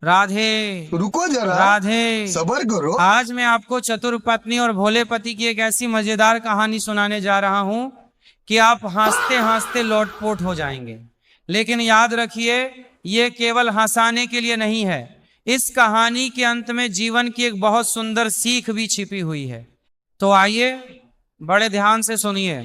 राधे। रुको जरा, राधे। सब्र करो। आज मैं आपको चतुर पत्नी और भोले पति की एक ऐसी मजेदार कहानी सुनाने जा रहा हूं कि आप हंसते हंसते लोटपोट हो जाएंगे। लेकिन याद रखिए, ये केवल हंसाने के लिए नहीं है। इस कहानी के अंत में जीवन की एक बहुत सुंदर सीख भी छिपी हुई है। तो आइए, बड़े ध्यान से सुनिए।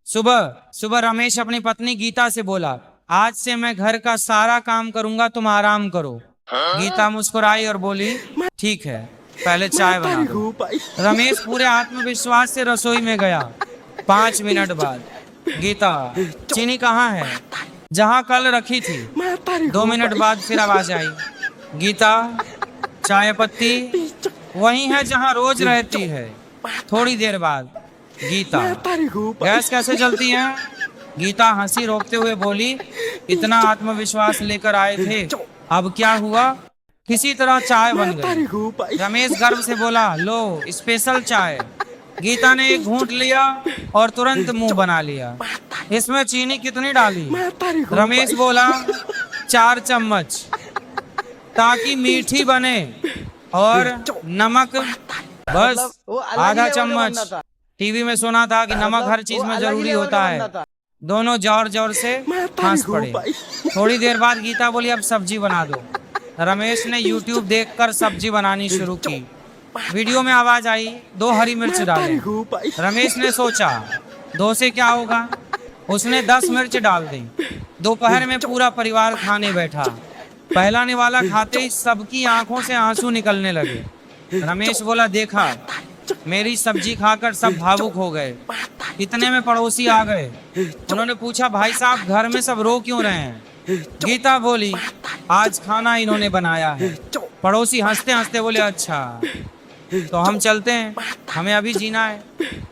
सुबह सुबह रमेश अपनी पत्नी गीता से बोला, आज से मैं घर का सारा काम करूंगा, तुम आराम करो। गीता मुस्कुराई और बोली, ठीक है, पहले चाय बना दो। रमेश पूरे आत्मविश्वास से रसोई में गया। 5 मिनट बाद, गीता, चीनी कहाँ है? जहाँ कल रखी थी। 2 मिनट बाद फिर आवाज आई, गीता, चाय पत्ती वही है जहाँ रोज रहती है। थोड़ी देर बाद, गीता, गैस कैसे जलती है? गीता हंसी रोकते हुए बोली, इतना आत्मविश्वास लेकर आए थे, अब क्या हुआ? किसी तरह चाय बन गई। रमेश गर्व से बोला, लो स्पेशल चाय। गीता ने एक घूंट लिया और तुरंत मुंह बना लिया। इसमें चीनी कितनी डाली? रमेश बोला, 4 चम्मच, ताकि मीठी बने। और नमक बस आधा चम्मच। टीवी में सुना था कि नमक हर चीज में जरूरी होता है। दोनों जोर जोर से हंस पड़े। थोड़ी देर बाद गीता बोली, अब सब्जी बना दो। रमेश ने YouTube देखकर सब्जी बनानी शुरू की। वीडियो में आवाज आई, 2 हरी मिर्च डालें। रमेश ने सोचा, 2 से क्या होगा? उसने 10 मिर्च डाल दी। दोपहर में पूरा परिवार खाने बैठा। पहला निवाला खाते ही सबकी आंखों से आंसू निकलने लगे। रमेश बोला, देखा, मेरी सब्जी खाकर सब भावुक हो गए। इतने में पड़ोसी आ गए। उन्होंने पूछा, भाई साहब, घर में सब रो क्यों रहे हैं? गीता बोली, आज खाना इन्होंने बनाया है। पड़ोसी हंसते हंसते बोले, अच्छा तो हम चलते हैं, हमें अभी जीना है।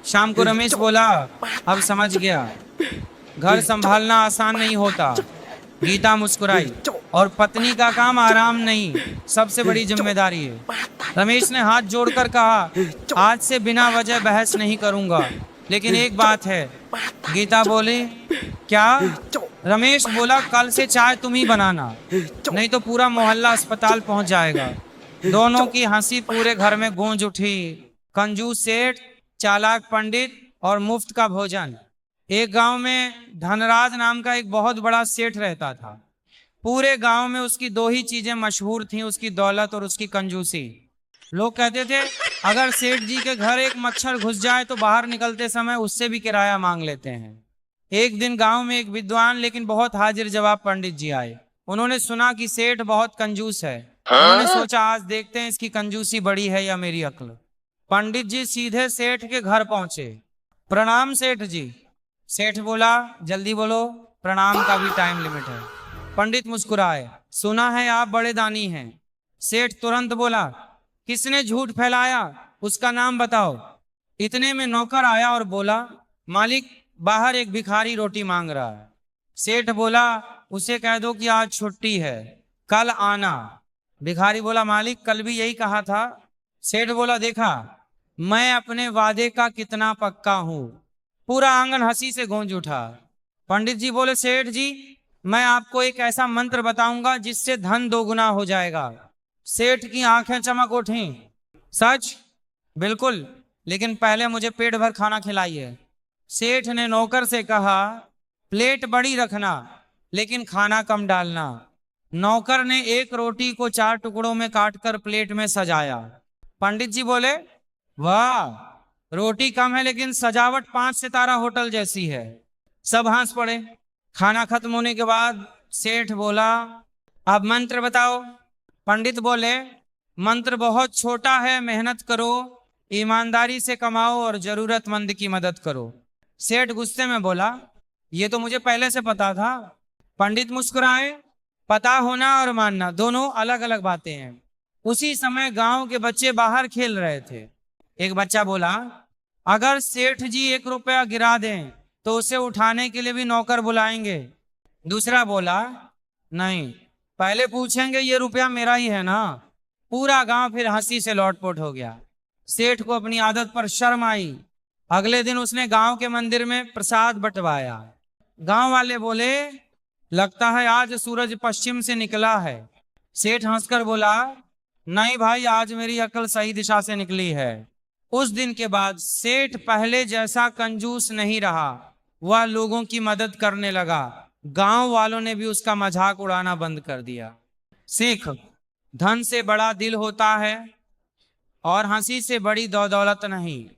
शाम को रमेश बोला, अब समझ गया, घर संभालना आसान नहीं होता। गीता मुस्कुराई, और पत्नी का काम आराम नहीं, सबसे बड़ी जिम्मेदारी है। रमेश ने हाथ जोड़कर कहा, आज से बिना वजह बहस नहीं करूंगा, लेकिन एक बात है। गीता बोली, क्या? रमेश बोला, कल से चाय तुम ही बनाना, नहीं तो पूरा मोहल्ला अस्पताल पहुंच जाएगा। दोनों की हंसी पूरे घर में गूंज उठी। कंजूस सेठ, चालाक पंडित और मुफ्त का भोजन। एक गांव में धनराज नाम का एक बहुत बड़ा सेठ रहता था। पूरे गांव में उसकी 2 ही चीजें मशहूर थीं, उसकी दौलत और उसकी कंजूसी। लोग कहते थे, अगर सेठ जी के घर एक मच्छर घुस जाए तो बाहर निकलते समय उससे भी किराया मांग लेते हैं। एक दिन गांव में एक विद्वान लेकिन बहुत हाजिर जवाब पंडित जी आए। उन्होंने सुना कि सेठ बहुत कंजूस है। उन्होंने सोचा, आज देखते हैं इसकी कंजूसी बड़ी है या मेरी अक्ल। पंडित जी सीधे सेठ के घर पहुंचे। प्रणाम सेठ जी। सेठ बोला, जल्दी बोलो, प्रणाम का भी टाइम लिमिट है। पंडित मुस्कुराए, सुना है आप बड़े दानी हैं। सेठ तुरंत बोला, किसने झूठ फैलाया, उसका नाम बताओ। इतने में नौकर आया और बोला, मालिक, बाहर एक भिखारी रोटी मांग रहा है। सेठ बोला, उसे कह दो कि आज छुट्टी है, कल आना। भिखारी बोला, मालिक, कल भी यही कहा था। सेठ बोला, देखा, मैं अपने वादे का कितना पक्का हूं। पूरा आंगन हंसी से गूंज उठा। पंडित जी बोले, सेठ जी, मैं आपको एक ऐसा मंत्र बताऊंगा जिससे धन 2 गुना हो जाएगा। सेठ की आंखें चमक उठी। सच? बिल्कुल, लेकिन पहले मुझे पेट भर खाना खिलाइए। सेठ ने नौकर से कहा, प्लेट बड़ी रखना, लेकिन खाना कम डालना। नौकर ने एक रोटी को 4 टुकड़ों में काटकर प्लेट में सजाया। पंडित जी बोले, वाह, रोटी कम है लेकिन सजावट 5 सितारा होटल जैसी है। सब हंस पड़े। खाना खत्म होने के बाद सेठ बोला, अब मंत्र बताओ। पंडित बोले, मंत्र बहुत छोटा है, मेहनत करो, ईमानदारी से कमाओ और जरूरतमंद की मदद करो। सेठ गुस्से में बोला, ये तो मुझे पहले से पता था। पंडित मुस्कुराए, पता होना और मानना दोनों अलग अलग बातें हैं। उसी समय गांव के बच्चे बाहर खेल रहे थे। एक बच्चा बोला, अगर सेठ जी 1 रुपया गिरा दें तो उसे उठाने के लिए भी नौकर बुलाएंगे। दूसरा बोला, नहीं, पहले पूछेंगे ये रुपया मेरा ही है ना। पूरा गांव फिर हंसी से लोटपोट हो गया। सेठ को अपनी आदत पर शर्म आई। अगले दिन उसने गांव के मंदिर में प्रसाद बंटवाया। गांव वाले बोले, लगता है आज सूरज पश्चिम से निकला है। सेठ हंसकर बोला, नहीं भाई, आज मेरी अकल सही दिशा से निकली है। उस दिन के बाद सेठ पहले जैसा कंजूस नहीं रहा, वह लोगों की मदद करने लगा। गांव वालों ने भी उसका मजाक उड़ाना बंद कर दिया। सीख, धन से बड़ा दिल होता है और हंसी से बड़ी दौलत नहीं।